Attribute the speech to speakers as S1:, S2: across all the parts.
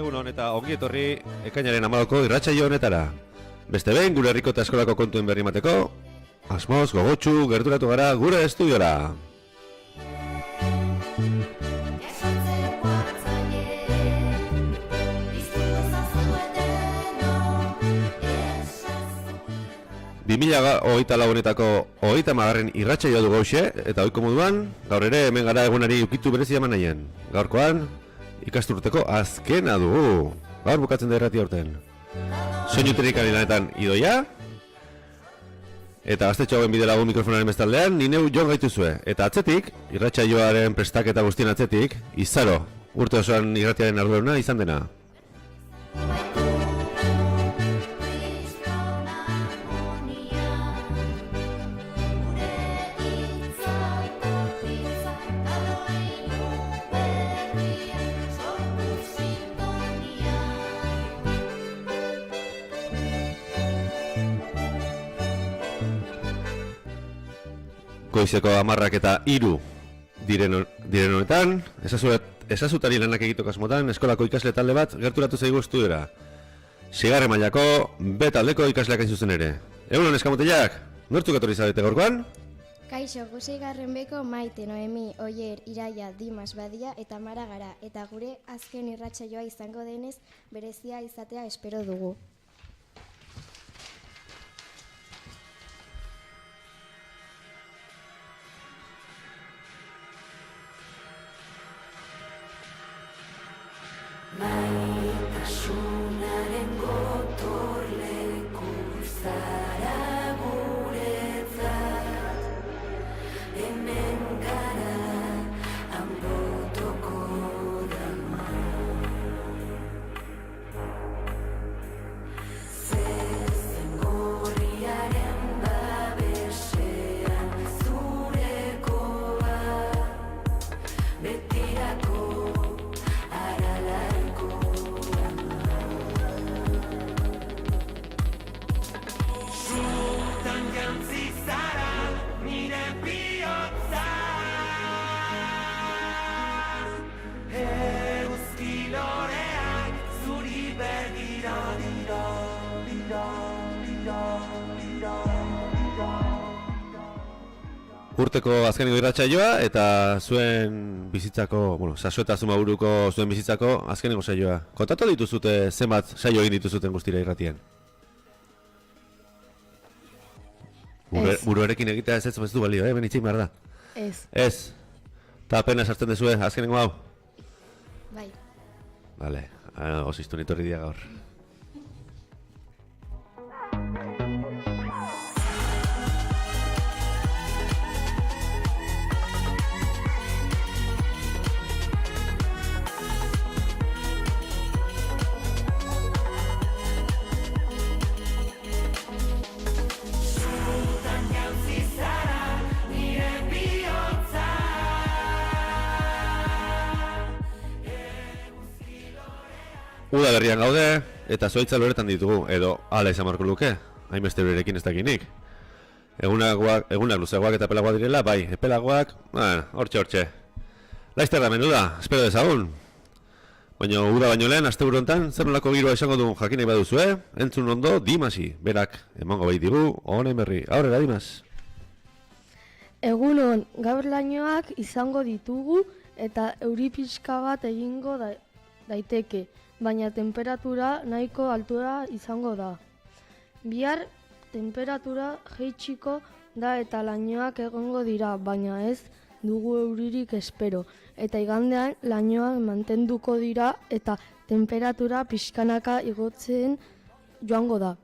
S1: Egun honeta ongi etorri ekainaren 14 irratsaio honetara. Beste behin gure herriko eta eskolako kontuen berri emateko, asmoz gogotsu gerturatu gara gure estudiora. Hogeita lagunetako 30. irratsaioa dugu hoxe, eta ohiko moduan, gaur ere hemen gara egunari ukitu berezia eman nahien. Gaurkoan, ikasturteko azkena dugu. Gaur bukatzen da irratia urten. Soinu teknikari lanetan Idoia, eta gaztetxo hauen bide lagun mikrofonaren bestaldean, ni neu Jon gaituzue. Eta atzetik, irratsaioaren prestaketa guztien atzetik, Izaro, urte osoan irratiaren arduraduna izan dena. Goizeko 10:03 diren honetan, esazutari lanak egiteko asmotan, eskolako ikasle talde bat gerturatu zaigu estudiora. 6. mailako B taldeko ikasleak hain zuzen ere. Egunon eskamotilak, nortzuk etorri zabete gaurkoan?
S2: Kaixo, 6. beko Maite, Noemi, Oier, Iraia, Dimas, Badia eta Mara gara, eta gure azken irratsaioa izango denez berezia izatea espero dugu.
S3: Maitasunaren gotorleku zara guretzat, hemen gara Anbotoko dama. Zezen gorriaren babesean zurekoa, betirako
S1: Urteko azkeneko irratsaioa eta zuen bizitzako, Saso eta Zumaburuko zuen bizitzako azkeneko saioa. Kontatu dituzute zenbat saio egin dituzuten guztira irratien? Buruarekin egitea ez du balio, benitxein behar da?
S2: Ez.
S1: Ez? Eta apenas hartzen dezue azkeneko hau?
S2: Bai.
S1: Bale, goziztu nitorri dia gaur. Uda berrian gaude, eta zuaitza loretan ditugu, edo ala izan marko luke, hainbeste berekin ez dakinik. Egunak luzeagoak eta epelagoak direla, bai, epelagoak, hortxe. Laizter da menuda, espero dezagun. Baina uda baino lehen, asteburu hontan, zer nolako giroa izango duen jakinei baduzue, entzun ondo Dimasi, berak, emango baitigu, honen berri, aurrera Dimas.
S4: Egunon, gaur lainoak izango ditugu eta euri pixka bat egingo daiteke, baina temperatura nahiko altura izango da. Bihar temperatura jaitsiko da eta lainoak egongo dira, baina ez dugu euririk espero. Eta igandean lainoak mantenduko dira eta temperatura pixkanaka igotzen joango da.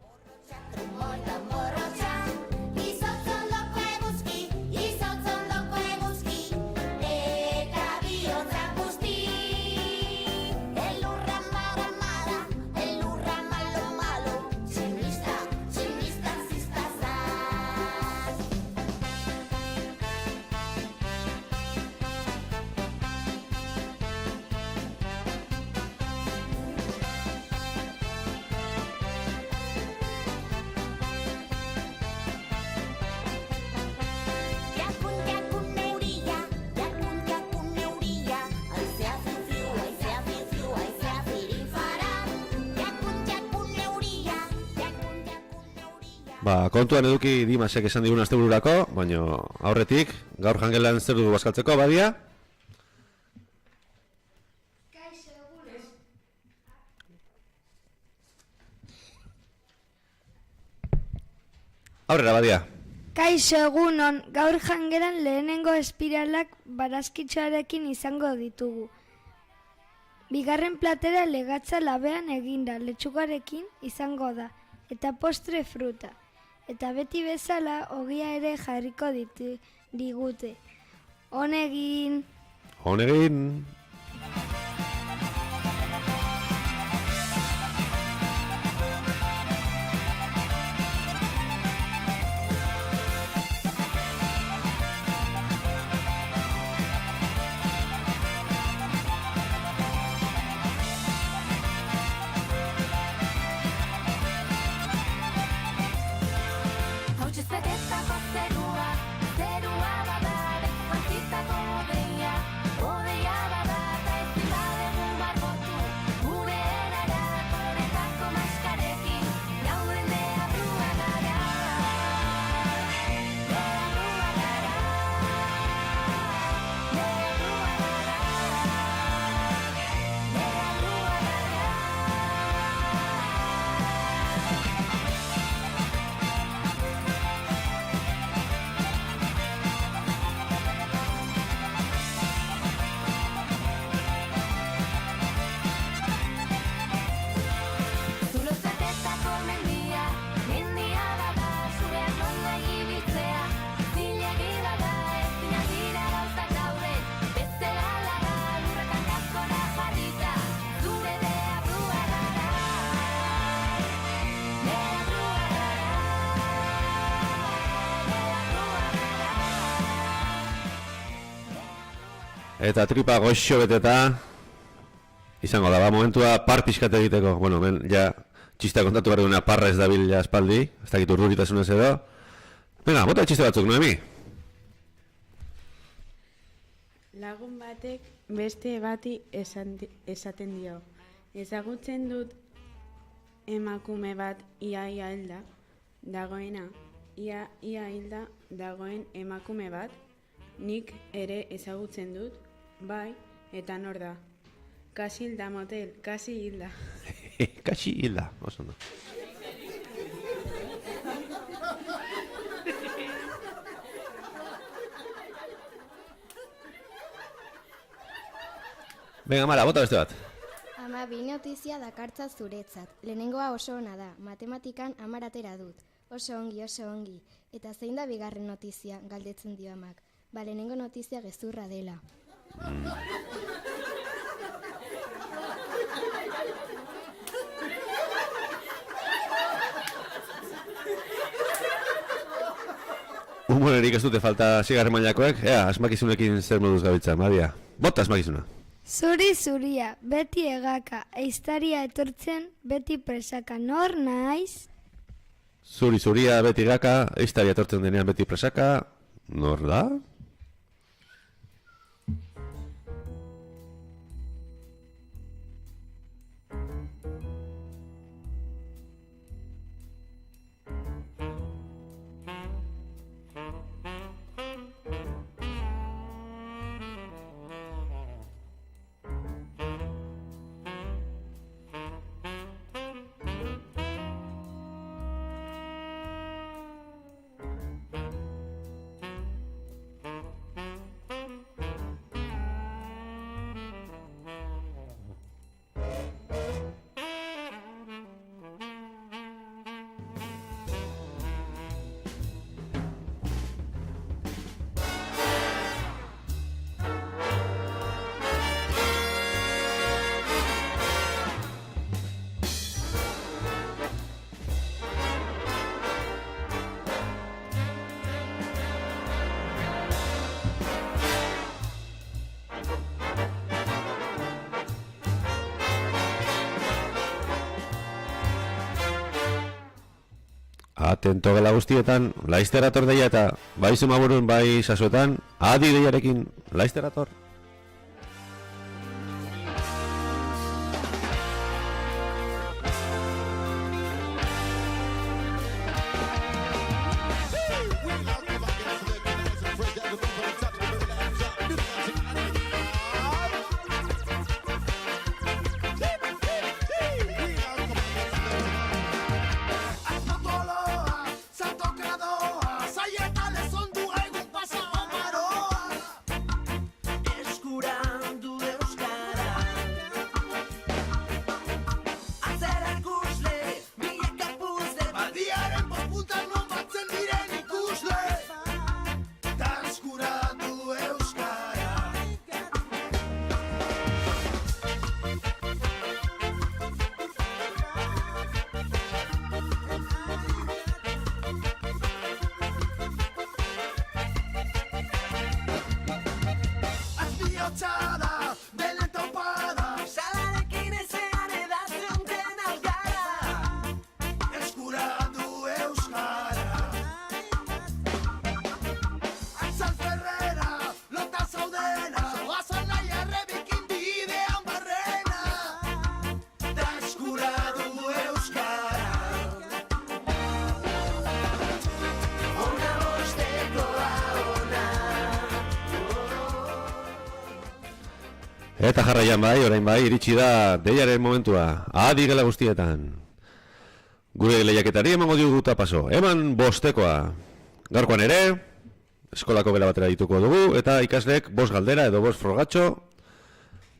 S1: Kontuan eduki Dimasek esan digun astebururako, baina aurretik, gaur jangelan zer dugu bazkaltzeko, Badia? Aurrera, Badia.
S5: Kaixo egunon, gaur jangeran lehenengo espiralak barazkitxoarekin izango ditugu. Bigarren platera legatza labean eginda letxugarekin izango da, eta postre fruta. Eta beti bezala ogia ere jarriko digute. Honegin!
S1: Honegin! Eta tripa goxo beteta izango da, momentua par pixkat egiteko. Bueno, men, ja, txistea kontatu behar duguna parra ez dabil ja espaldi, ez dakit urduritasunez edo. Venga, bota txiste batzuk, Noemi.
S6: Lagun batek beste bati esaten dio. Ezagutzen dut emakume bat ia hilda dagoena, ia hilda dagoen emakume bat, nik ere ezagutzen dut, bai, eta nor da. Kasi hilda motel, kasi hilda.
S1: Kasi hilda, oso ondo. Venga, Mara, bota beste bat.
S2: Ama, bi notizia dakartza zuretzat. Lehenengoa oso ona da, matematikan 10 atera dut. Oso ongi, oso ongi. Eta zein da bigarren notizia, galdetzen dio amak. Lehenengo notizia gezurra dela.
S1: Humorerik ez dute falta zigarren mailakoek, asmakizunekin zer moduz gabiltza, Madia. Bota asmakizuna.
S5: Zuri zuria, beti egaka, eiztaria etortzen, beti presaka, nor naiz?
S1: Zuri zuria, beti gaka, eiztaria etortzen denean beti presaka, nor da? Atento gela guztietan, laizterator deia eta bai zumaburun bai sasuetan, adi deiarekin laizterator.
S7: Matxada, bele topada, salarekin ezean edazionten algara, eskuratu euskara. Axel Ferrera, lota zaudena, zoazan nahi errebikin bidean barrena, da eskuratu euskara. Ona bostekoa ona.
S1: Eta jarraian bai, orain bai, iritsi da deiaren momentua. Adi gela guztietan. Gure lehiaketari emango diguta paso. Eman bostekoa. Gaurkoan ere, eskolako gela batera dituko dugu, eta ikaslek 5 galdera edo 5 frogatxo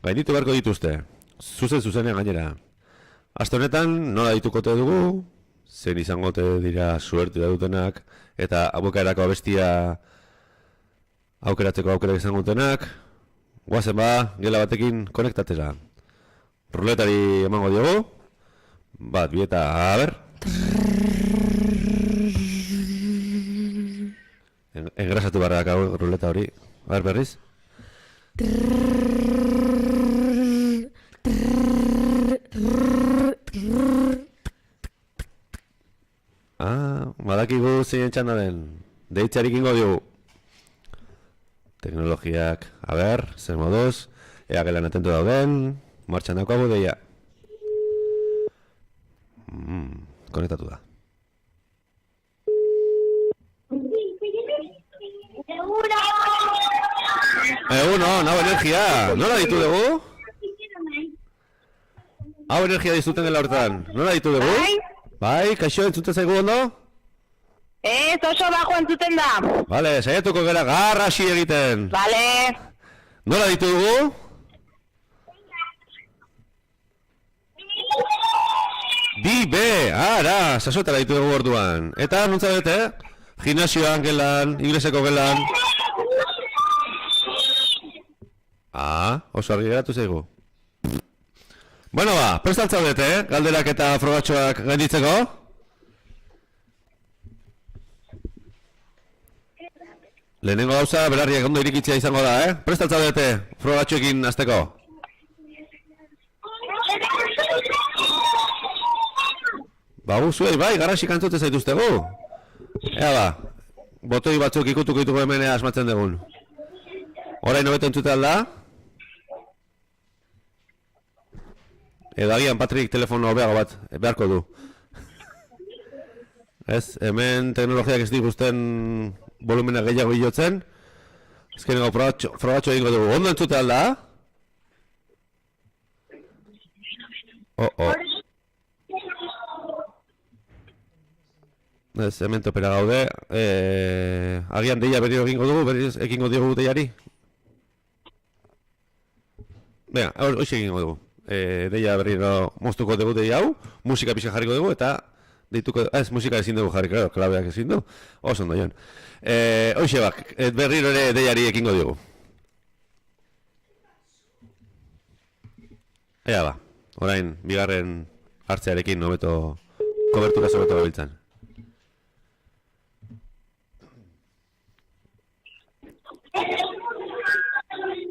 S1: gainditu beharko dituzte. Zuzenean gainera. Aste honetan nola ditukote dugu, zen izangote dira suerte da dutenak, eta abukaerako abestia aukeratzeko aukera izango dutenak. Guazen ba, gela batekin konektatera. Ruletari emango diogu. Bat, bi eta, a ber. Engrasatu barrak hau ruleta hori. A ber, berriz. Badakigu zein txanda den. Deitzarik ingo diogu. Teknologiak, a ber, zer moduz, ea gelan atento dauden, martxan daukagu deia. Konektatu da. Egunon, hau energia, nola ditu dugu? Hau energia dizuten dela hortan, nola ditu dugu? Bai, kaixo, entzuten zaigu ondo?
S8: Ez, oso bajo entzuten da.
S1: Bale, saiatuko gara garrasi egiten.
S8: Bale.
S1: Nola ditu dugu? Bi, be, ara, sasotara ditu dugu orduan. Eta, nuntza bete? Gimnasioan gelan, ingleseko gelan. Oso argi geratu zaigu. Bueno ba, prestaltza bete, galderak eta frogatxoak gainditzeko. Lehenengo gauza, belarriak ondo irikitzea izango da, Prestaltza bete, frogatxoekin hasteko. Ba, zuei, bai, garrasik antzute zaituztegu. Ea ba, botoi batzuk ikutuko ditugu hemen asmatzen dugun. Orain hobeto entzute alda. Edo agian Patrik telefono hobeago bat beharko du. Ez, hemen teknologiak ez diguzten volumena gehiago hilotzen. Ezkeneko frogatxo egingo dugu. Ondo entzute alda? Ez, hemen topera gaude. Agian deia berriro egingo dugu, berriz egingo diogu deiari. Venga, hoxe egingo dugu. Deia berriro moztuko dugu deia hau, musika pixka jarriko dugu eta deituko, musika ezin dugu jarri, claro, klabeak ezin du. Oso ondo joan. Hoxe bak, berriro ere deiari ekingo dugu. Ea ba, orain bigarren hartzearekin hobeto kobertura hobeto gabiltzan.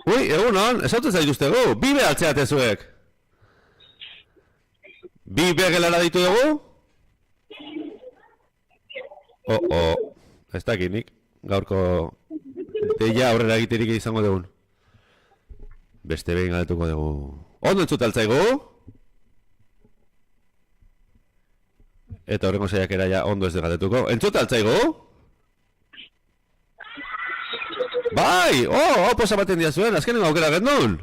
S1: Ui, egunon, esauten zaituztegu, bibe altzeate zuek. Bibe gelara ditu dugu? Ez dakinik, gaurko deia aurrera egiterik izango dugun. Beste behin galdetuko dugu. Ondo entzut altzaigu? Eta horrengo saiakera ja ondo ez de galdetuko. Entzut altzaigu? Bai, posa baten dia zuen, azkenen aukera gendun.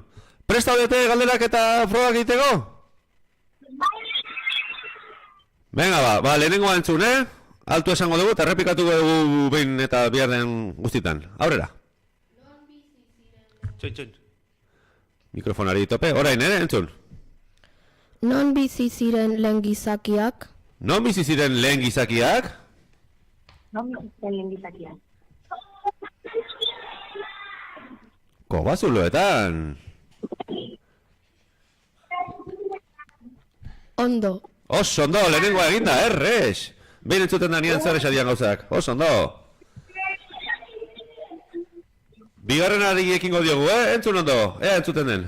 S1: Presta hodete galderak eta frogak egiteko? Venga ba, lehenengoa entzun, Altu esango dugu eta errepikatuko dugu behin eta bihar den guztitan. Aurrera. Txoin. Mikrofonari tope, orain, entzun.
S9: Non bizi ziren lehen gizakiak?
S1: Non bizi ziren lehen gizakiak?
S8: Non bizi ziren lehen gizakiak?
S1: Kobazuloetan.
S9: Ondo.
S1: Oso ondo, lehenengoa eginda, errez. Behin entzuten da nian zer esadian gauzak. Oso ondo. Bigarrenari ekingo diogu, entzun ondo, entzuten den.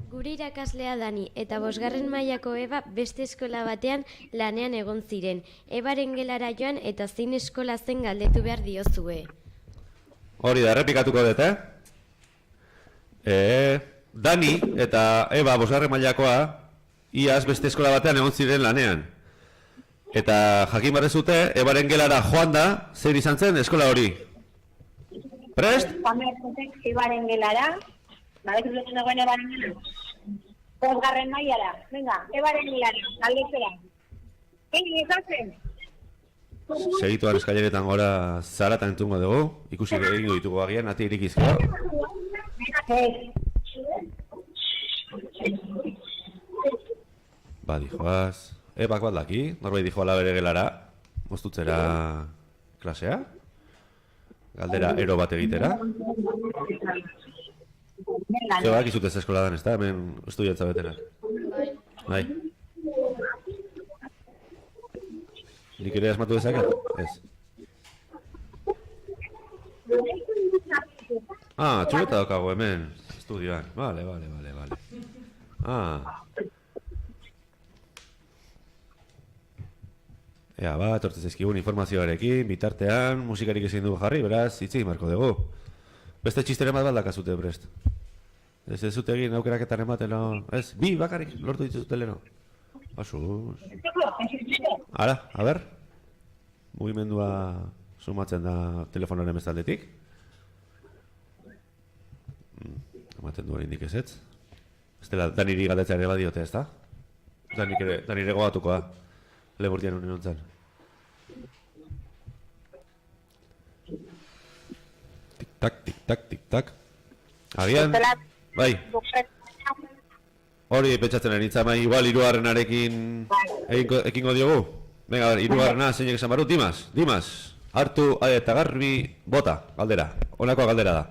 S10: Gure irakaslea Dani eta 5. mailako Eba beste eskola batean lanean egon ziren. Ebaren gelara joan eta zein eskola zen galdetu behar diozue.
S1: Hori da, errepikatuko dut, Dani eta Eba 5. mailakoa iaz beste eskola batean egon ziren lanean. Eta jakin barrezute, Ebaren gelara joan da, zer izan zen eskola hori. Prest?
S8: Joan behar Ebaren gelara, badek duten dagoen Ebaren gelara. 5. mailara, venga, Ebaren gelara, galdetzera. Egin ezatzen?
S1: Segituan eskaileretan gora zarata entzungo dugu, ikusi egingo ditugu agian, ati irikizko. Ba, dijoaz. Ebak bat daki, norbait dijo ala bere gelara, moztutzera klasea, galdera ero bat egitera. Zebak izutez eskola dan, ez da, hemen estudiantza betenak. Bai. Nik ere asmatu dezaket? Ez. Ah, txuleta daukago hemen, estudioan. Vale. Ea, tortez ezkigun informazioarekin, bitartean, musikarik ezin dugu jarri, beraz, hitzik marko dugu. Beste txisteren bat baldakazute, prest. Ez zute egin aukeraketan ematen, no? Ez, bi bakarrik lortu dituzute leno. Basuz. Ara, a ber. Mugimendua sumatzen da telefonaren bestaldetik. Ematen du oraindik ezetz. Ez dela Daniri galdetzea ere badiote, ez da? Danire gogatuko da. Leburtian honen ontzan. Tik-tak. Agian? Bai. Hori pentsatzen ari nintzen, igual 3.arekin ekingo diogu. Venga, 3.a zeinek esan barut, Dimas. Hartu eta garbi bota, galdera. Honako galdera da.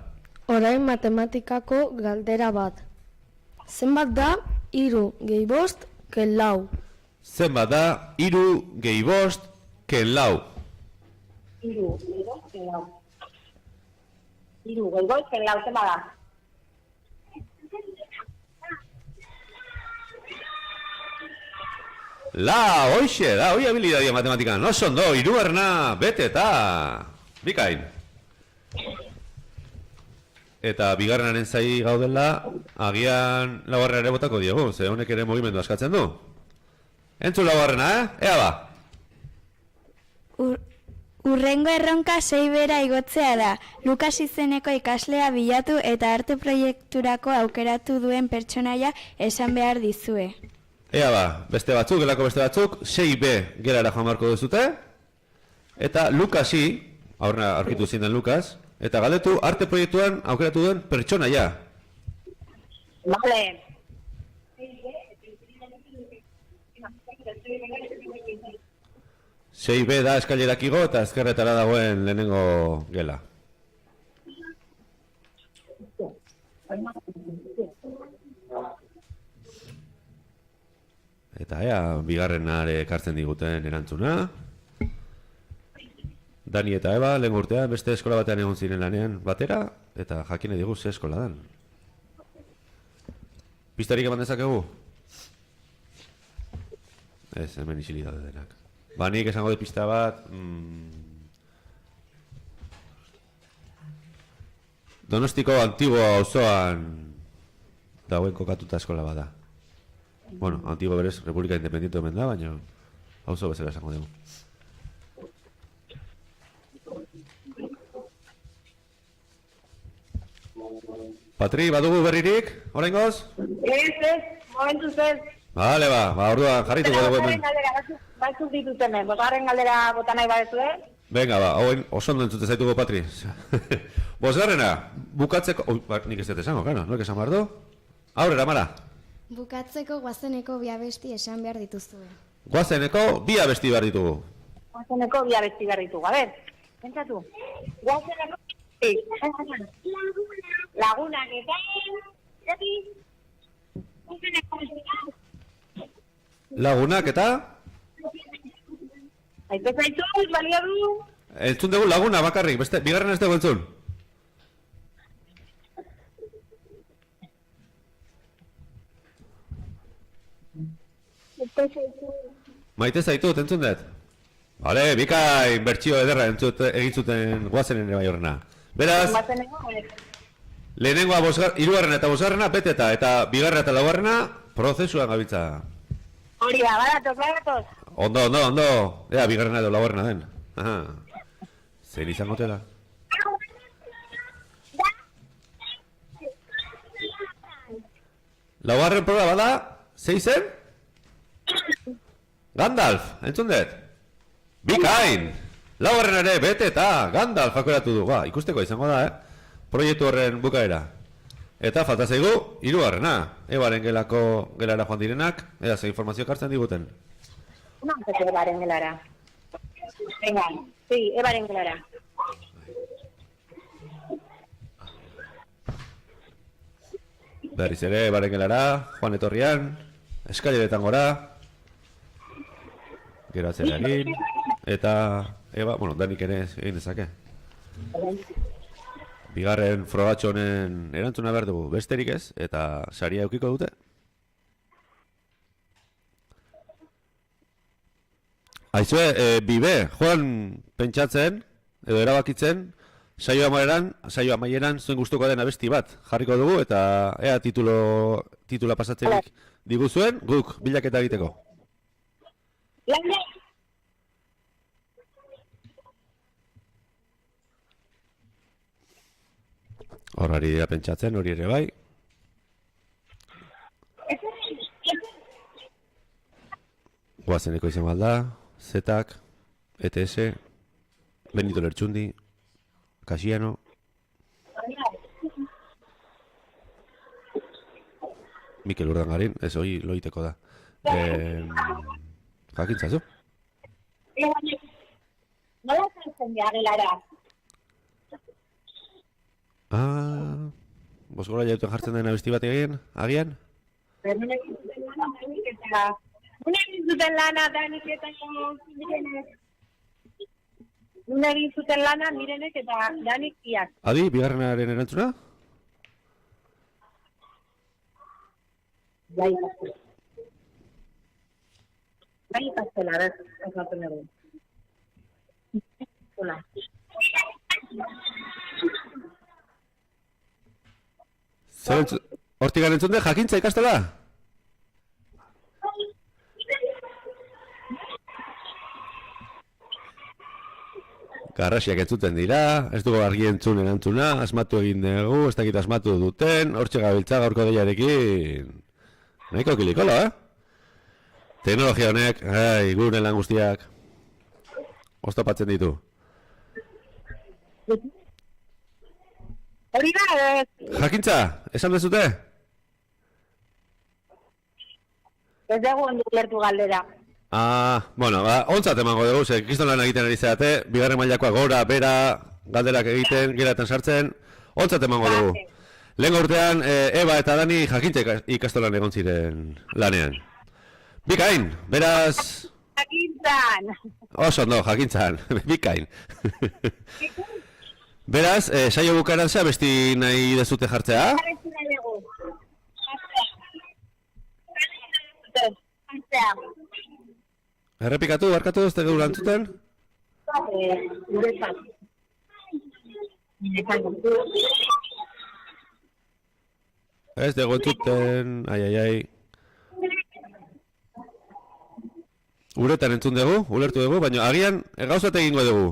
S4: Orain matematikako galdera bat. Zenbat da 3 gehi 5 ken 4?
S1: Zenbat da 3 gehi 5 ken 4?
S8: 3 gehi 5 ken 4. 3 gehi 5 ken 4, zenbat da?
S1: Hoxe da, hoi habilidadia matematikan. Oso ondo, 3.a bete eta bikain. Eta 2.aren zai gaudela, agian 4.a ere botako diogu, ze honek ere mugimendu askatzen du. Entzun 4.a, Ea ba?
S5: Urrengo erronka 6 bera igotzea da. Lukas izeneko ikaslea bilatu eta arte proiekturako aukeratu duen pertsonaia esan behar dizue.
S1: Ea ba, gelako beste batzuk, 6B gelara joan marko duzute. Eta Lukasi, aurrena aurkitu zein den Lukas, eta galdetu arte proiektuan aukeratu duen pertsonaia.
S8: Vale.
S1: 6B da eskailerak igo eta ezkerretara dagoen lehenengo gela. Eta ea, 2.are ekartzen diguten erantzuna. Dani eta Eba, lehen urtean, beste eskola batean egon ziren lanean batera, eta jakine digu ze eskola dan. Pistarik eman dezakegu? Ez, hemen isilik daude denak. Ba, nik esango de pista bat... Donostiko Antigua auzoan dagoen kokatuta eskola bada. Bueno, Antigua berez, Republika Independiente omen da, baina auzo bezala esango dugu. Patri, badugu berririk, oraingoz?
S8: Ez, momentuz ez.
S1: Vale, ba, orduan jarrituko dugu hemen.
S8: Batzuk dituten, 5. galdera bota nahi badezu,
S1: Venga, ba, hauen oso ondo entzute zaituko, Patri. 5. bukatzeko... nik ez dut esango, gano, nork esan behar du? Aurrera, Mara.
S2: Bukatzeko guazeneko bi abesti esan behar dituzue.
S1: Guazeneko bi abesti behar ditugu.
S8: Guazeneko bi abesti behar ditugu, a ber, pentsatu. Guazeneko... Lagunak eta...
S1: Lagunak eta...
S8: Aitu zaitu, balio du...
S1: Entzun dugu laguna bakarrik, beste, 2. ez dugu entzun. Maite zaitut, entzun dut? Bale, bikain bertsio ederra egin zuten guazenen ere bai horrena. Beraz, lehenengoa hirugarrena eta bosgarrena beteta, eta bigarrena eta laugarrena prozesuan gabiltza.
S8: Hori da, badatoz.
S1: Ondo. Ea, bigarrena edo laugarrena den. Aha. Zein izango tela? Laugarren programa da, zei zen? Gandalf, entzun dut? Bikain! Laugarren ere, bete eta Gandalf akoratu du. Ba, ikusteko izango da, proiektu horren bukaera. Eta falta zaigu, hirugarrena. Ebaren gelara joan direnak, ea ze informazio kartzen diguten.
S8: Ebaren gelara. Venga, sí, Ebaren gelara.
S1: Berriz ere, Ebaren gelara, joan etorrian, eskaileretan gora, geratzearekin, eta Eba, bueno, Danik ere egin dezake. Bigarren frogatxo honen erantzuna behar dugu, besterik ez, eta saria eukiko dute. Aizue, bibe, joan pentsatzen, edo erabakitzen, saio amaieran zuen gustuko den abesti bat jarriko dugu, eta ea titula pasatzenik diguzuen, guk bilaketa egiteko. Horrari dira pentsatzen, hori ere bai. Guazeneko izan balda, Zetak, ETS, Benito Lertxundi, Casiano. Mikel Urdangarin, ez hori loiteko da. Jakintzazu?
S8: Nola zartzen dira gelara?
S1: Bosgora jauten jartzen den abesti bat agian?
S8: Nune egin zuten lana Danik eta Mirenek. Nune egin zuten lana Mirenek eta Danik iak.
S1: Adi, bigarrenaren erantzuna?
S8: Bai ikastela, esaten dugu. Hola.
S1: Hortik entzun dut, jakintza ikastela? Garrasiak entzuten dira, ez dugu argi entzun erantzuna, asmatu egin dugu, ez dakit asmatu duten, hortxe gabiltza gaurko deiarekin. Nahiko kilikolo, Teknologia honek, gure lan guztiak, oztopatzen ditu.
S8: Hori da,
S1: Jakintza, esan dezute?
S8: ez dugu ondo ulertu galdera.
S1: Bueno, ontzat emango dugu, ze kriston lan egiten ari zeate, bigarren mailakoa gora, bera, galderak egiten, geraten sartzen, ontzat emango dugu. Lehen urtean, Eba eta Dani jakintza ikastolan egon ziren lanean. Bikain, beraz...
S8: Jakintzan!
S1: Oso ondo, jakintzan, bikain. Beraz, saio bukaeran zea besti nahi dezute jartzea? Errepikatu, barkatu ez dugu lantzuten? Ez dugu entzuten, ai. Uretan entzun dugu, ulertu dugu, baina agian gauzat egingo dugu.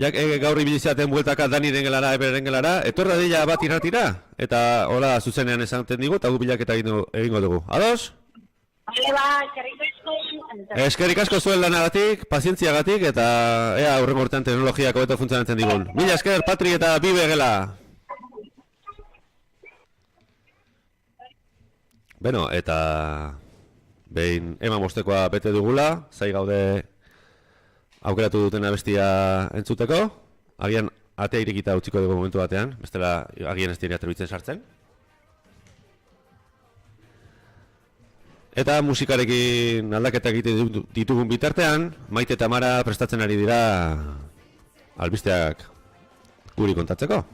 S1: Jak gaur ibilizaten bueltaka Daniren gelara, Eberen gelara, etorra dira bat irratira, eta hola zuzenean esaten digu, eta gu bilaketa egingo dugu. Ados? Eskerrik asko zuen lanagatik, pazientziagatik, eta ea aurrengo urtean teknologiak hobeto funtzionatzen digun. Mila esker, Patri eta Bibe gela! Beno, eta... behin eman bostekoa bete dugula, zai gaude aukeratu duten abestia entzuteko. Agian atea irekita utziko dugu momentu batean, bestela agian ez dira atrebitzen sartzen. Eta musikarekin aldaketak egiten ditugun bitartean, Maite eta Mara prestatzen ari dira albisteak guri kontatzeko.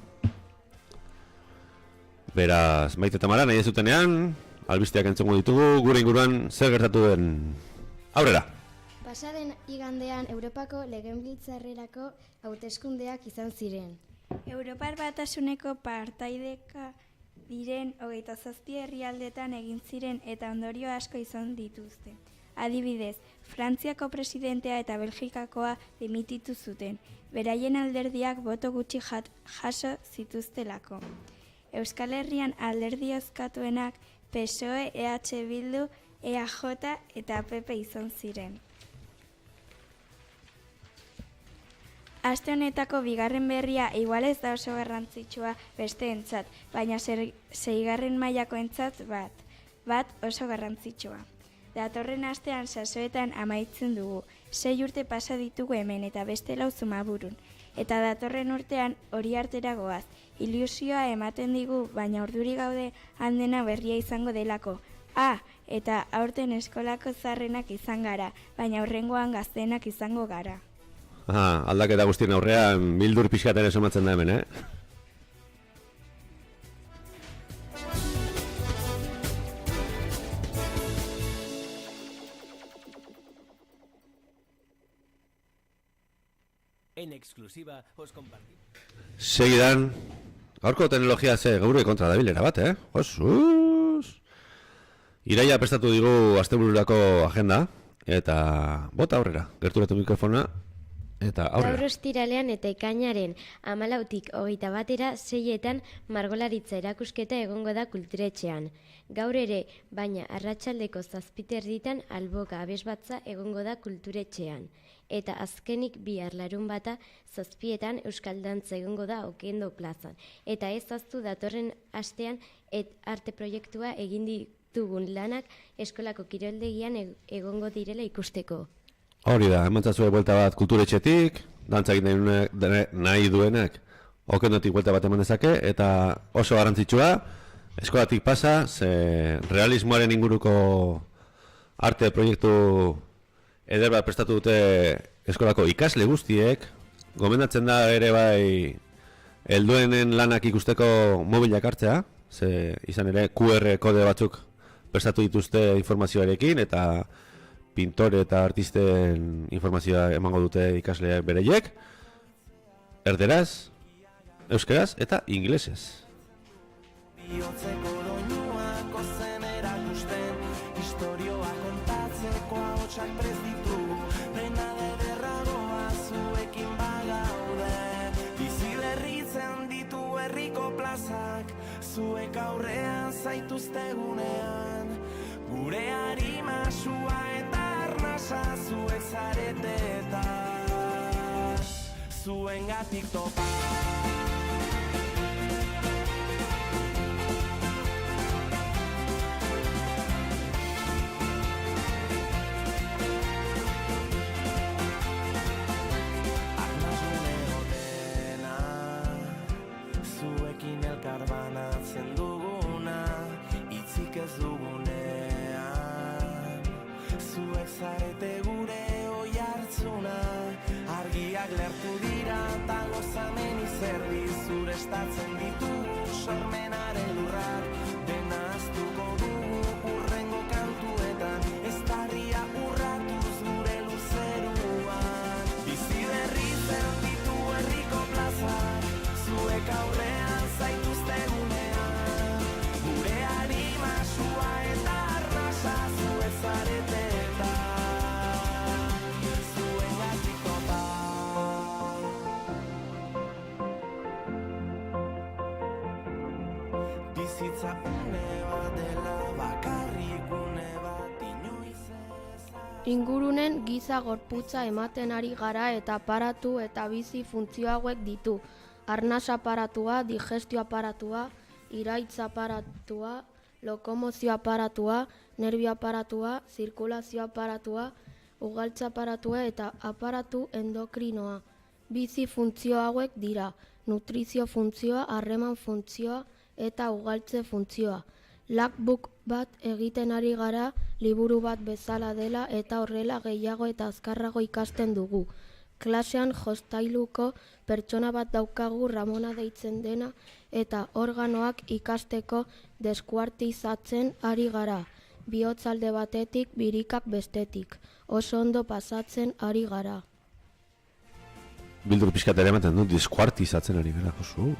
S1: Beraz, Maite eta Mara nahi ez zutenean, albisteak entzungo ditugu, gure inguruan zer gertatu den. Aurrera!
S2: Pasaden igandean Europako Legebiltzarrerako hauteskundeak izan ziren.
S5: Europar Batasuneko partaideka diren 27 herrialdetan egin ziren eta ondorio asko izan dituzte. Adibidez, Frantziako presidentea eta Belgikakoa dimititu zuten, beraien alderdiak boto gutxi jaso zituztelako. Euskal Herrian alderdi ozkatuenak PSOE, EH Bildu, EAJ eta PP izan ziren. Aste honetako bigarren berria igual ez da oso garrantzitsua besteentzat, baina seigarren mailakoentzat bat oso garrantzitsua. Datorren astean sasoetan amaitzen dugu, 6 urte pasa ditugu hemen eta beste 4 Zumaburun. Eta datorren urtean hori artera goaz, ilusioa ematen digu, baina urduri gaude handena berria izango delako. Eta aurten eskolako zaharrenak izan gara, baina hurrengoan gazteenak izango gara.
S1: Aldaketa guztien aurrean, bildur pixkaten esomatzen da hemen,
S11: En exclusiva os compartimos.
S1: Segidan, gaurko teknologia gaur kontra dabilera bat, Osus! Iraia prestatu digu astebururako agenda, eta bota aurrera, gerturatu mikrofona, eta aurrera.
S10: Gaur ostiralean eta ekainaren 14tik 21 6etan margolaritza erakusketa egongo da kulturetxean. Gaur ere, baina arratsaldeko 7:00 alboka abesbatza egongo da kulturetxean. Eta azkenik bihar larunbata 7:00 euskal dantza egongo da Okendo plazan. Eta ez ahaztu datorren astean arte proiektua egin ditugun lanak eskolako kiroldegian egongo direla ikusteko.
S1: Hori da, emantzazue buelta bat kulturetxetik, dantza egin nahi duenak Okendotik buelta bat eman dezake, eta oso garrantzitsua, eskolatik pasa, ze realismoaren inguruko arte proiektu eder bat prestatu dute eskolako ikasle guztiek, gomendatzen da ere bai helduenen lanak ikusteko mobilak hartzea, ze izan ere QR kode batzuk prestatu dituzte informazioarekin, eta pintore eta artisten informazioa emango dute ikasleak bereiek, erderaz, euskeraz eta ingelesez.
S7: Bihotzeko doinuak ozen erakusten, historioa kontatzeko ahotsak prest ditu, dena ederragoa zuekin bagaude, bizi berritzen ditu herriko plazak, zuek aurrean zaituztegunean, gure harima sua eta arnasa zuek zarete eta zuengatik topa. Elkarbanatzen duguna, itzik ez dugunean, zuek zarete gure oi hartzuna, argiak lertu dira eta gozamen izerdi zurestatzen ditugu sormenaren lurrak, dena aztuko dugu urrengo kantuetan, ez tarria urratuz gure luzeruan, bizi berritzen ditu herriko plazak, zuek aurrean zaituztegunean, gure harima sua eta arnasa zuek zarete eta zuengatik topa. Bizitza une bat dela bakarrik une bat inoiz ez.
S9: Ingurunen giza gorputza ematen ari gara eta aparatu eta bizi funtzio hauek ditu. Arnas aparatua, digestio aparatua, iraitz aparatua, lokomozio aparatua, nerbio aparatua, zirkulazio aparatua, ugaltza aparatua eta aparatu endokrinoa. Bizi funtzio hauek dira, nutrizio funtzioa, harreman funtzioa eta ugaltze funtzioa. Lakbook bat egiten ari gara, liburu bat bezala dela eta horrela gehiago eta azkarrago ikasten dugu. Klasean jostailuko pertsona bat daukagu Ramona deitzen dena eta organoak ikasteko deskuartizatzen ari gara. Bihotzalde batetik, birikak bestetik. Oso ondo pasatzen ari gara.
S1: Bildur pixkat ere ematen du, deskuartizatzen ari gara, Josu.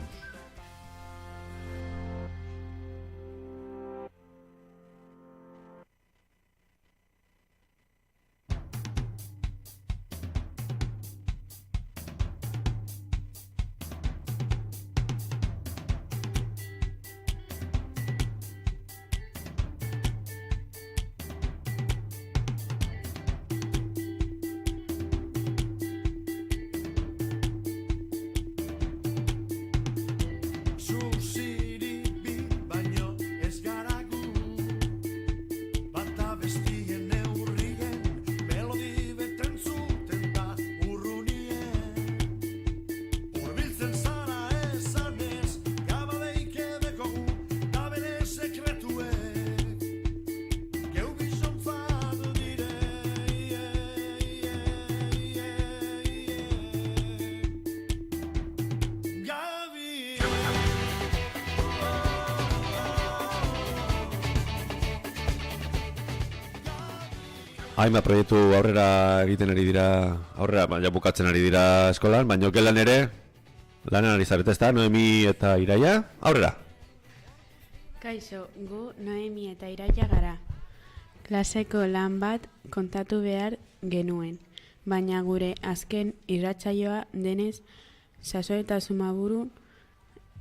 S1: Hainbat proiektu aurrera egiten ari dira, aurrera baina bukatzen ari dira eskolan, baina gelan ere lanan ari zarete, ezta, Noemi eta Iraia, aurrera.
S6: Kaixo, gu Noemi eta Iraia gara. Klaseko lan bat kontatu behar genuen, baina gure azken irratsaioa denez Saso eta Zumaburu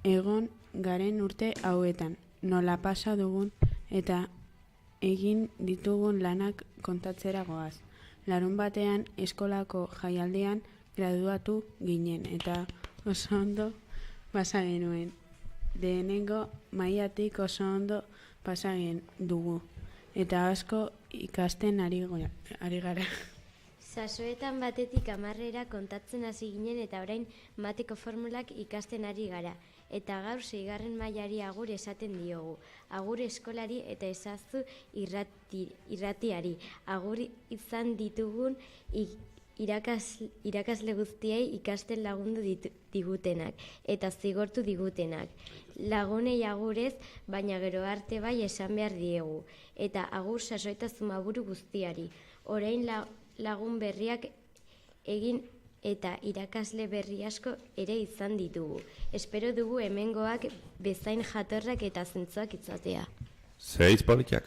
S6: egon garen urte hauetan, nola pasa dugun eta egin ditugun lanak kontatzera goaz. Larun batean eskolako jaialdean graduatu ginen eta oso ondo pasa genuen. Lehenengo mailatik oso ondo pasa dugu eta asko ikasten ari gara.
S10: Sasoetan batetik 10 kontatzen hasi ginen eta orain mateko formulak ikasten ari gara. Eta gaur 6. mailari agur esaten diogu. Agur eskolari eta ezazu irratiari. Agur izan ditugun irakasle guztiei ikasten lagundu digutenak eta zigortu digutenak. Lagunei agurez, baina gero arte bai esan behar diegu. Eta agur Saso eta Zumaburu guztiari. Orain lagun berriak egin eta irakasle berri asko ere izan ditugu. Espero dugu hemengoak bezain jatorrak eta zentzuak izatea.
S1: Zeiz politiak.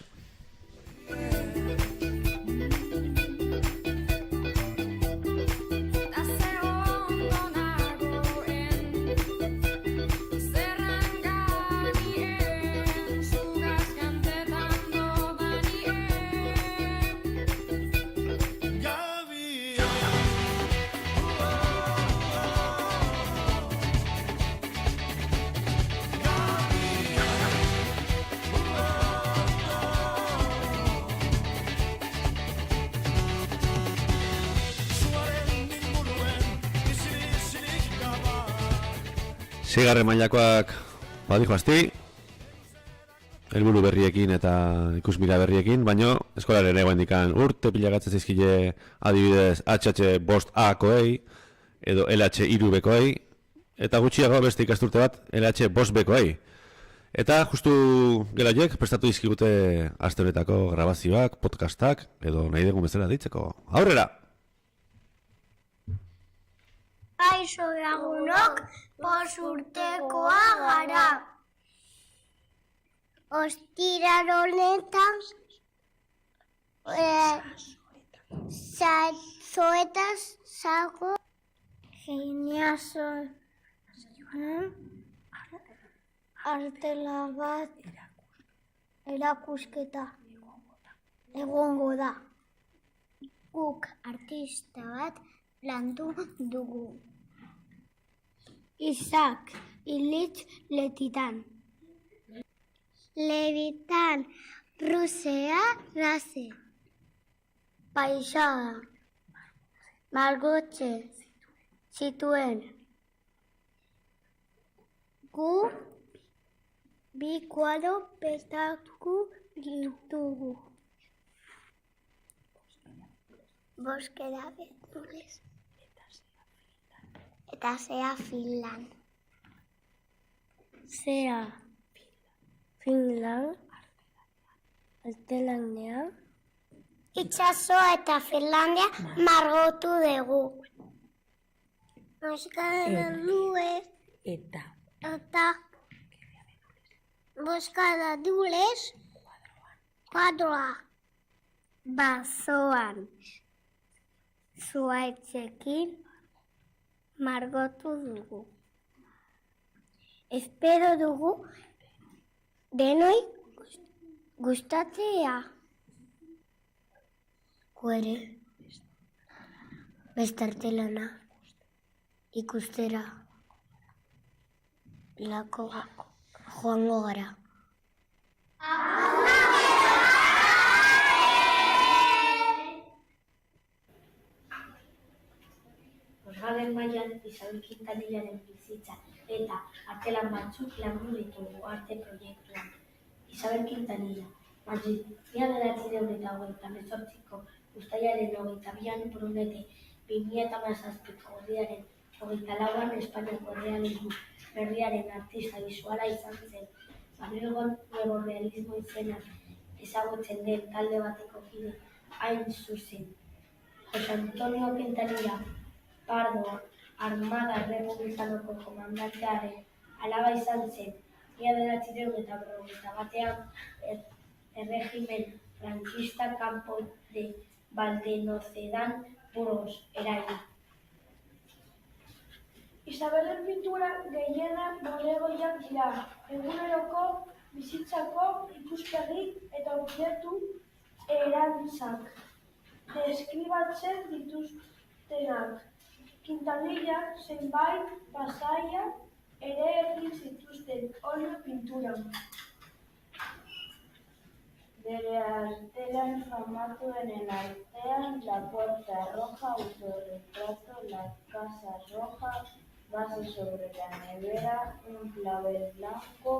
S1: Seigarren mailakoak badijo asti, helburu berriekin eta ikusmira berriekin, baino eskolaren egoendikan urte pilagatzen zaizkile adibidez HH5A-koei edo LH3B-koei eta gutxiago beste ikasturte bat LH5B-koei. Eta justu gelaiek prestatu dizkigute aste honetako grabazioak, podcastak edo nahi dugun bezala deitzeko. Aurrera!
S12: Kaixo lagunok, 5 urtekoa gara. Ostiral honetan Sasoetaz zago geniazo artela bat erakusketa egongo da. Guk artista bat plantu dugu. Isaac Ilich Letitan. Levitan Rusea Rase. Paisada. Margotxe zituen. Gu bi kuadro pestatu ditugu. Boskera betules. eta zea Finland. Zea Finland, Artelandia. Itxasoa eta Finlandia margotu dugu. Boskada duez. Eta boskada duez. Kuadroa. Bazoan. Zuaitzekin margotu dugu. Espero dugu denoi gustatzea. Guere, bestartelana, ikustera, lako joango gara.
S13: Bosgarren mailan Isabel Quintanillaren bizitza eta artelan batzuk landu ditugu arte proiektuan. Isabel Quintanilla, Madrid, 1928ko uztailaren 22an Brunete, 2017ko urriaren 24an Espainiako errealismo berriaren artista bisuala izan zen. Madrilgon nuevo realismo izenak ezagutzen den talde bateko kide hain zuzen. Jose Antonio Quintanilla Pardo Armada Errepublikanoko komandantearen alaba izan zen. 1951an erregimen frankista kanpo de Valdenocedan Burgos erail.
S14: Isabelen pintura gehienak bolegoiak dira, eguneroko bizitzako ikuspegi eta objektu erantzak deskribatzen dituztenak. Quintanillak zenbait pasaia ere egin zituzten olio pinturan.
S15: Bere artelan famatuenen artean La Puerta Roja, Autorretrato, La Casa Roja, Vaso sobre la nevera, Un clavel blanco,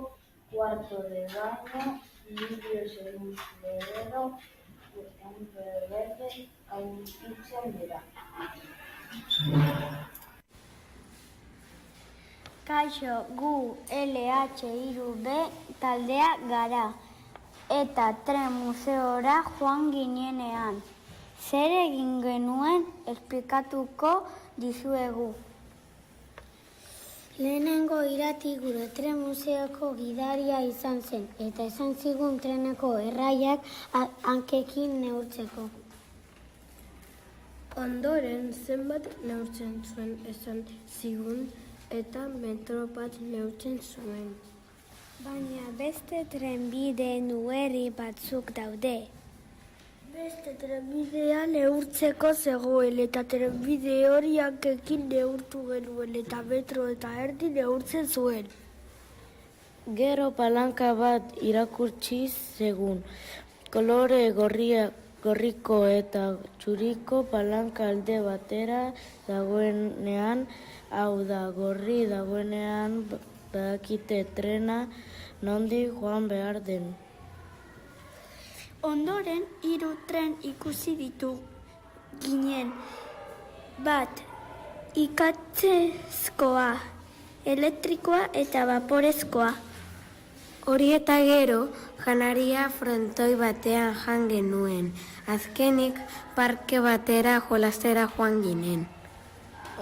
S15: Cuarto de baño, Vidrios en un florero, Campo verde, Aurkitzen dira.
S12: Kaixo, gu LH3B taldea gara. Eta tren museora joan ginenean. Zer egin genuen esplikatuko dizuegu. Lehenengo irati gure tren museoko gidaria izan zen, eta esan zigun treneko erraiak hankekin neurtzeko.
S9: Ondoren zenbat neurtzen zuen esan zigun eta metro bat neurtzen zuen.
S12: Baina beste trenbide nuerri batzuk daude.
S9: Beste trenbidea neurtzeko zegoen eta trenbide hori hankekin neurtu genuen eta metro eta erdi neurtzen zuen.
S16: Gero palanka bat irakurtzi zegun. Kolore gorriko eta txuriko palanka alde batera dagoenean, hau da gorri dagoenean badakite trena nondik joan behar den.
S12: Ondoren 3 tren ikusi ditu ginen. Bat, ikatzezkoa, elektrikoa eta vaporezkoa.
S17: Hori eta gero, janaria frontoi batean jan genuen. Azkenik, parke batera jolastera joan ginen.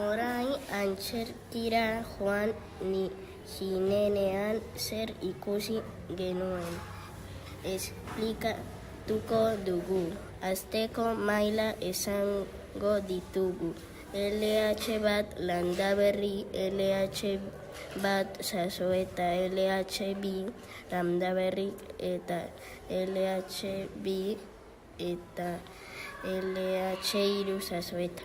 S18: Orain antzerkira joan ginenean zer ikusi genuen. Esplikatuko dugu. Azteko maila esango ditugu. LH bat Landaberri, LH bat Sasoeta, LH bi Landaberri eta LH bi eta LH3 Sasoeta.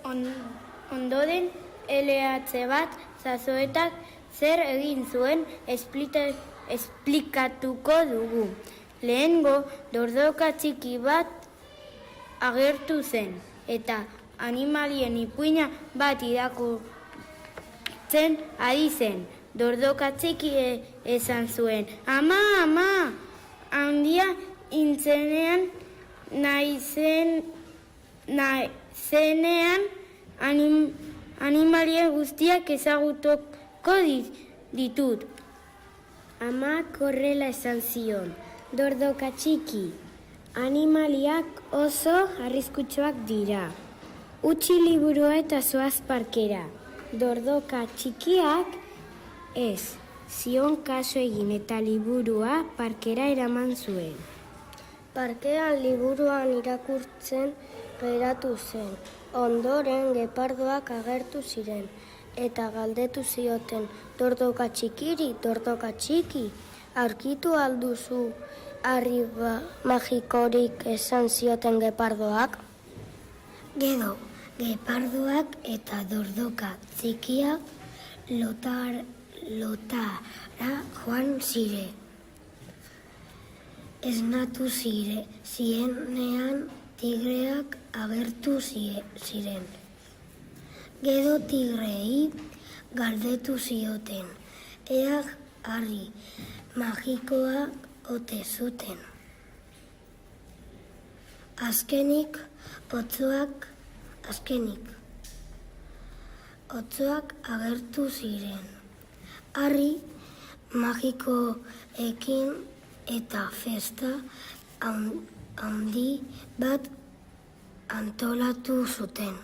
S12: Ondoren LH bat Sasoetak zer egin zuen esplikatuko dugu. Lehengo dordoka txiki bat agertu zen eta animalien ipuina bat irakurtzen ari zen. Dordoka txiki esan zuen. Ama, ama, handia intzenean naizenean animalien guztiak ezagutuko ditut.
S17: Amak horrela esan zion, dordoka txiki, animaliak oso arriskutsuak dira. Utzi liburua eta zoaz parkera. Dordoka txikiak ez, zion kaso egin eta liburua parkera eraman zuen. Parkean liburuan irakurtzen geratu zen. Ondoren gepardoak agertu ziren eta galdetu zioten, dordoka txikiri, dordoka txiki, aurkitu alduzu harri magikorik esan zioten gepardoak? Gero, gepardoak eta dordoka txikiak lotara joan zire. Esnatu zienean tigreak agertu ziren. Gero tigrei galdetu zioten, ea harri magikoa ote zuten. Azkenik, otsoak agertu ziren. Harri magikoekin eta festa handi bat antolatu zuten.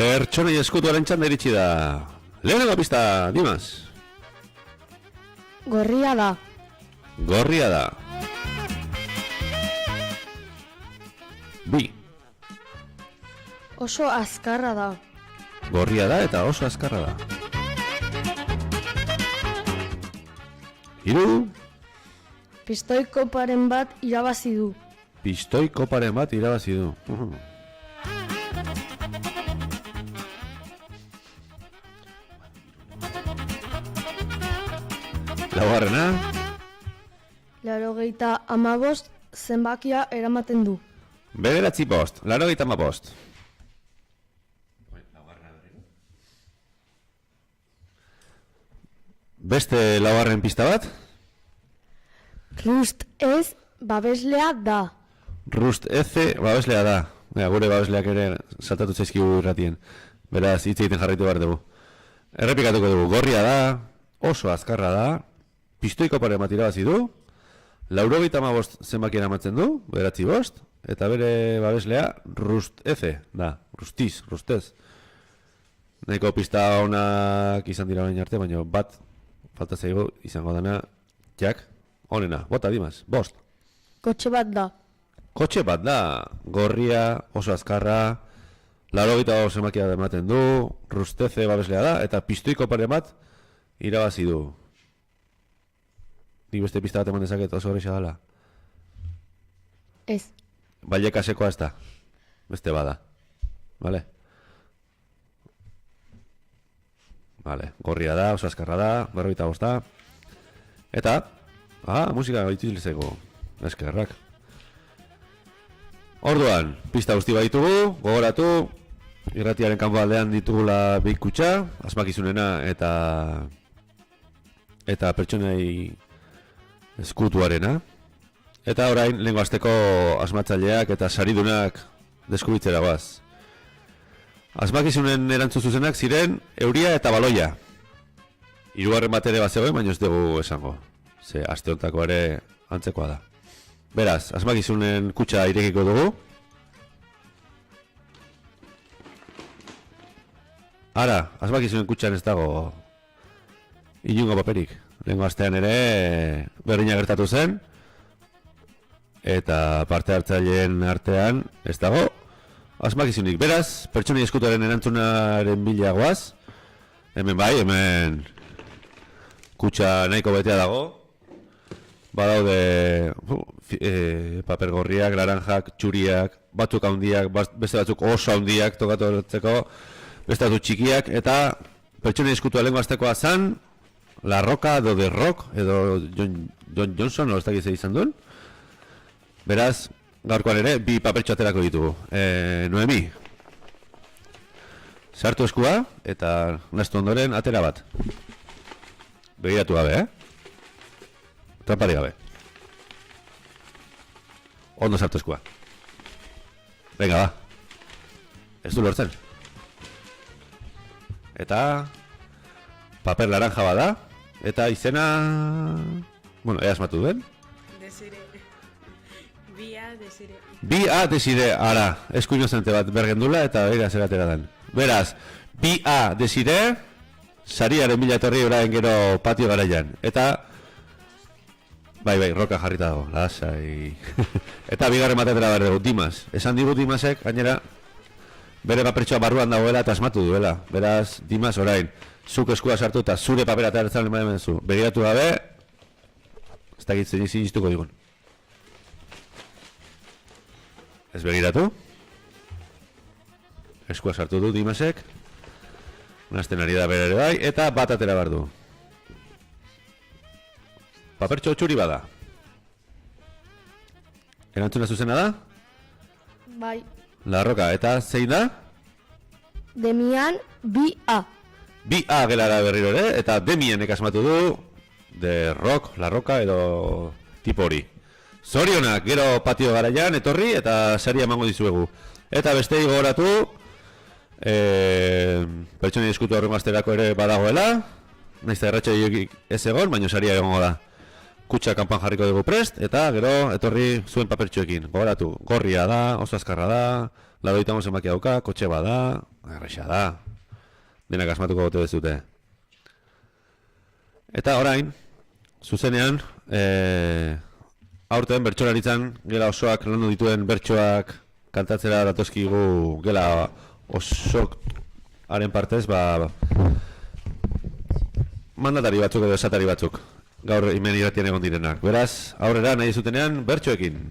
S1: Pertsonei eskutuaren txanda iritsi da. Lehenengo pista, Dimas.
S4: Gorria da.
S1: Gorria da. Bi.
S4: Oso azkarra da.
S1: Gorria da eta oso azkarra da. Hiru.
S4: Pistoi koparen bat irabazi du.
S1: Pistoi koparen bat irabazi du. Laugarrena.
S4: 85 zenbakia eramaten du.
S1: 9 85. Beste laugarren pista bat.
S4: Rust ez babeslea da.
S1: Rust ez babeslea da. Gure babesleak ere saltatu zaizkigu irratien. Beraz, hitz egiten jarraitu behar dugu. Errepikatuko dugu. Gorria da, oso azkarra da, pistoi koparen bat irabazi du, 85 zenbaki eramatzen du, 9-5, eta bere babeslea Rust ez da. Rustez. Nahiko pista onak izan dira orain arte, baina bat falta zaigu izango dana, jak, onena, bota Dimas, 5.
S4: Kotxe bat da.
S1: Kotxe bat da, gorria, oso azkarra, 85 zenbakia ematen du, Rusteze babeslea da, eta pistoiko pare bat irabazi du. Nik beste pista bat eman dezaket oso horreixa dala.
S4: Ez.
S1: Baiekasekoa ez da. Beste bada. Vale? Vale, gorria da, oso azkarra da, 45 da. Eta, musika ituzilezeko. Eskerrak. Orduan, pista guzti baditugu, gogoratu, irratiaren kanpo aldean ditugula beikutxa, asmakizunena eta pertsonei eskutuarena. Eta orain, lehengo asteko asmatzaileak eta saridunak deskubritzera goaz. Asmakizunen erantzun zuzenak ziren euria eta baloia. Hirugarren bat ere bat zegoen, baina ez dugu esango. Ze aste hontako ere antzekoa da. Beraz, asmakizunen kutxa irekiko dugu. Ara, asmakizunen kutxan ez dago inungo paperik. Lehengo astean ere berdina gertatu zen. Eta parte hartzaileen artean ez dago asmakizunik. Beraz, pertsonei eskutuaren erantzunaren bila goaz. Hemen bai, hemen kutxa nahiko betea dago. Badaude paper gorriak, laranjak, txuriak, batzuk handiak, beste batzuk oso handiak tokatu horretzeko, beste batzuk txikiak, eta pertsonei eskutua lehenko astekoa zan, La Roca edo The Rock, edo John Johnson, ez dakit ze izan duen. Beraz, gaurkoan ere, bi papertxo aterako ditugu. Noemi, sartu eskua, eta nastu ondoren atera bat. Begiratu gabe, Trampari gabe. Ondo sartu eskua. Venga, ba. Ez du lortzen. Eta paper laranja bada. Eta izena... Bueno, ea asmatu duen.
S6: Desire. Bia Desire.
S1: Bia Desire, ara. Esku inozente bat bergendula eta begira zeratera dan. Beraz, Bia Desire, sariaren mila etorri orain gero patio garaian. Eta... Bai, roka jarrita dago, lasai. Eta bigarren batetera behar dugu, Dimas. Esan digu Dimasek, gainera, bere papertxoa barruan dagoela eta asmatu duela. Beraz, Dimas orain, zuk eskua sartu eta zure papera eta hartzen lehen zu. Begiratu gabe, ez dakit zein iztuko digun. Ez begiratu. Eskua sartu du Dimasek. Nazten ari da bere ere bai, eta bat atera behar du. Papertxo txuri bada. Erantzuna zuzena da?
S4: Bai.
S1: La Roca, eta zein da?
S4: Demian Bia.
S1: Bia gelara berriro ere, eta Demienek asmatu du de Rock, La Roca edo tipo hori. Zorionak, gero patio garaian, etorri, eta saria emango dizuegu. Eta bestei gogoratu, pertsoni diskutu horrengo asterako ere badagoela, nahiz eta erratxai ez egon, baina saria egongo da. Kutsa kanpan jarriko dugu prest, eta gero etorri zuen papertxoekin. Gogoratu, gorria da, oso azkarra da, 85 zenbaki dauka, kotxe bada, erresa da. Denak asmatuko gote bezute. Eta orain, zuzenean, aurten bertsolaritzan gela osoak landu dituen bertsoak kantatzera datozkigu gela osoaren partez, mandatari batzuk edo esatari batzuk. Gaur hemen irratien egon direnak. Beraz, aurrera nahi zutenean bertsoekin.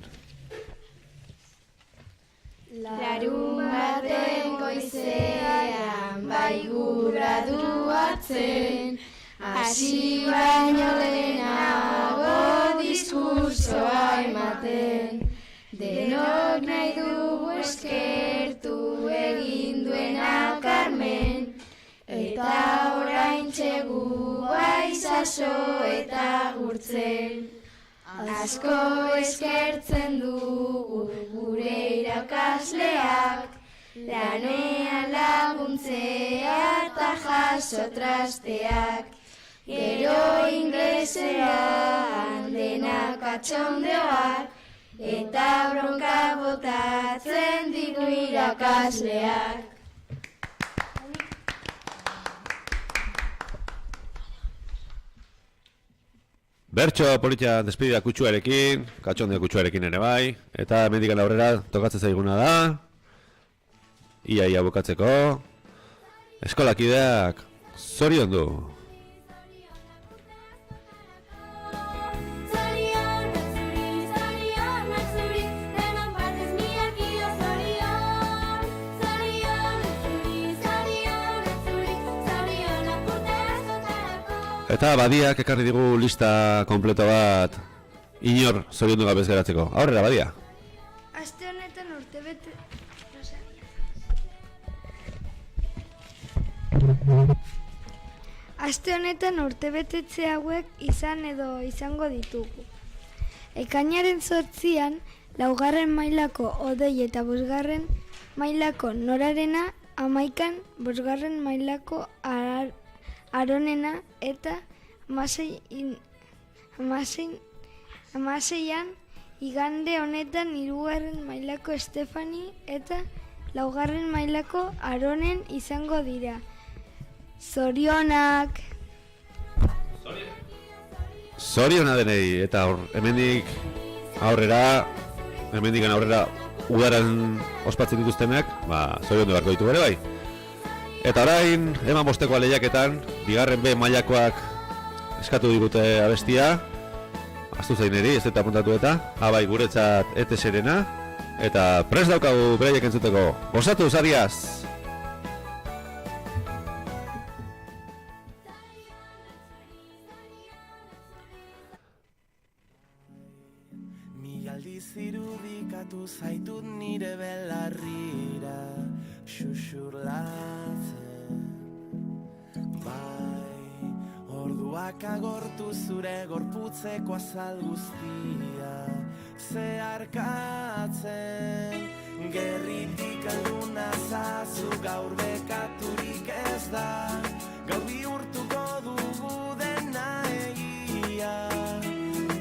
S2: Larun baten goizean baigurra duatzen, hasi baino lehenago diskursoa ematen. Denok nahi dugu eskertu egin duena Carmen, eta orain txegua izaso eta gurtzen. Asko eskertzen dugu gure irakasleak, lanean laguntzea eta jaso trasteak. Gero inglesean denak atxondeoak, eta bronka botatzen ditu irakasleak.
S1: Bertso politia despedida kutsuarekin, katxonde kutsuarekin ere bai, eta hemendik aurrera tokatzen zaiguna da, ia bukatzeko, eskolakideak zoriondu. Eta Badiak ekarri digu lista kompleto bat inor zoriondu gabez geratzeko. Aurrera, Badia.
S14: Aste honetan urtebete... Aste honetan urtebetetze hauek izan edo izango ditugu. Ekainaren 8an, 4. mailako Odei eta 5. mailako Norarena, 11an, 5. mailako Aronena eta 16an igande honetan 3. mailako Estefani eta 4. mailako Aronen izango dira. Zorionak!
S1: Zoriona denei, eta hemendik aurrera udaran ospatzen dituztenak, zoriondu beharko ditu bere bai. Eta orain, eman bosteko lehiaketan, 2. B mailakoak eskatu digute abestia. Aztu zaineri, ez eta apuntatu eta. Abai, guretzat ete serena. Eta prest daukagu bereiek entzuteko. Gozatu, zariaz!
S7: Mila aldi berriz irudikatu zaitut nire belarrira xuxurlatzen. Bai, orduak agortu zure gorputzeko azal guztia zeharkatzen. Gerritik alduna zazu gaur bekaturik ez da, gaur bihurtuko dugu dena egia.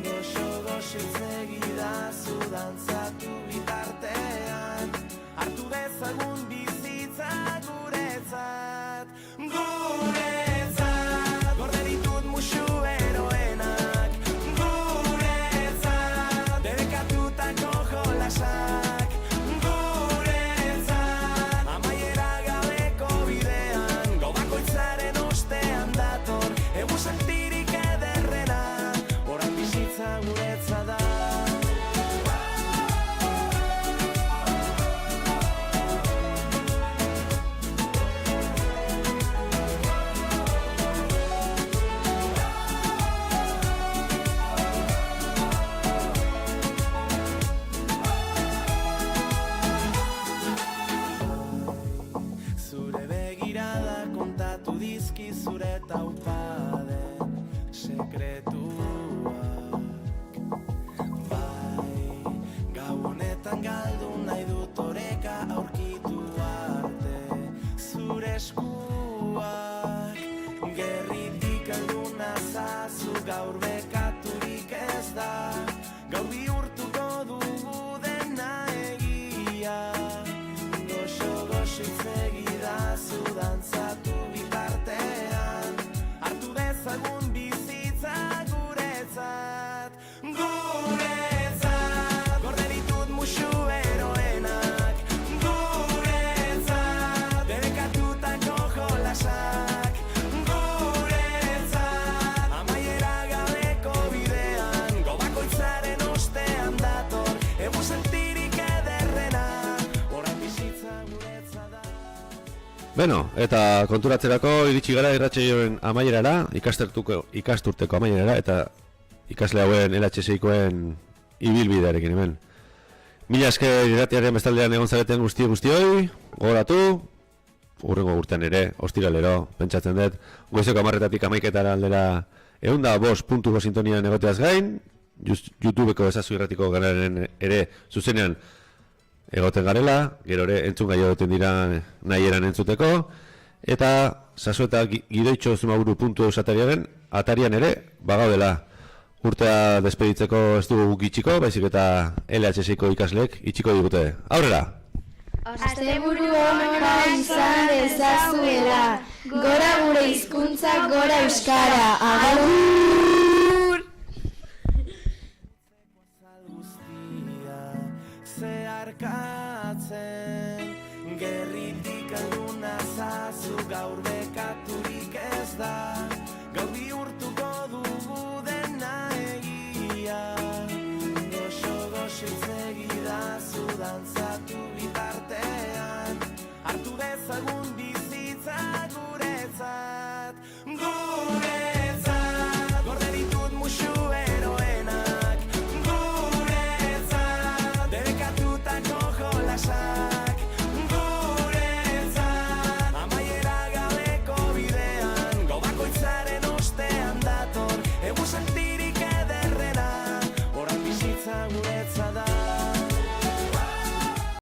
S7: Goxo-goxo itzegidazu dantzatu bitartean, hartu dezagun bizitza guretzat. Guretzat, gorde ditut musu eroenak. Guretzat, debekatutako jolasak. Guretzat, amaiera gabeko bidean, gau bakoitzaren ostean dator, egun sentirik ederrena, orain bizitza guretzat da. Zure begirada kontatu dizki zure taupaden sekretuak. Bai, gau honetan galdu nahi dut oreka aurkitu arte zure eskuak. Gerritik alduna zazu gaur bekaturik ez da, gaur bihurtuko dugu dena egia. Goxo-goxo itzegidazu dantzatu bitartean, hartu dezagun bizitza guretzat. Guretzat, gorde ditut musu eroenak. Guretzat, debekatutako jolasak. Guretzat, amaiera gabeko bidean, gau bakoitzaren ostean dator, egun sentirik ederrena, orain bizitza guretzat da.
S1: Beno, eta konturatzerako iritsi gara irratsaioen amaierara, ikasturteko amaierara, eta ikasle hauen LHSikoen ibilbidearekin hemen. Mila esker irratiaren bestaldean egon zareten guztioi, gogoratu, hurrengo urtean ere, ostiralero, pentsatzen dut, goizeko 10:00-tik 11:00 aldera 105.5 sintonian egoteaz gain, YouTubeko ezazu irratiko ganaren ere zuzenean egoten garela, gero ere entzun gaio duten dira nahi eran entzuteko, eta Sasoeta gidoitxo zumaburu.eus atarian ere bagaudela. Urtea despeditzeko ez dugu guk itxiko, baizik eta LHSiko ikasleek itxiko digute. Aurrera!
S14: Asteburu ona izan ezazuela, gora gure hizkuntza, gora euskara. Agur!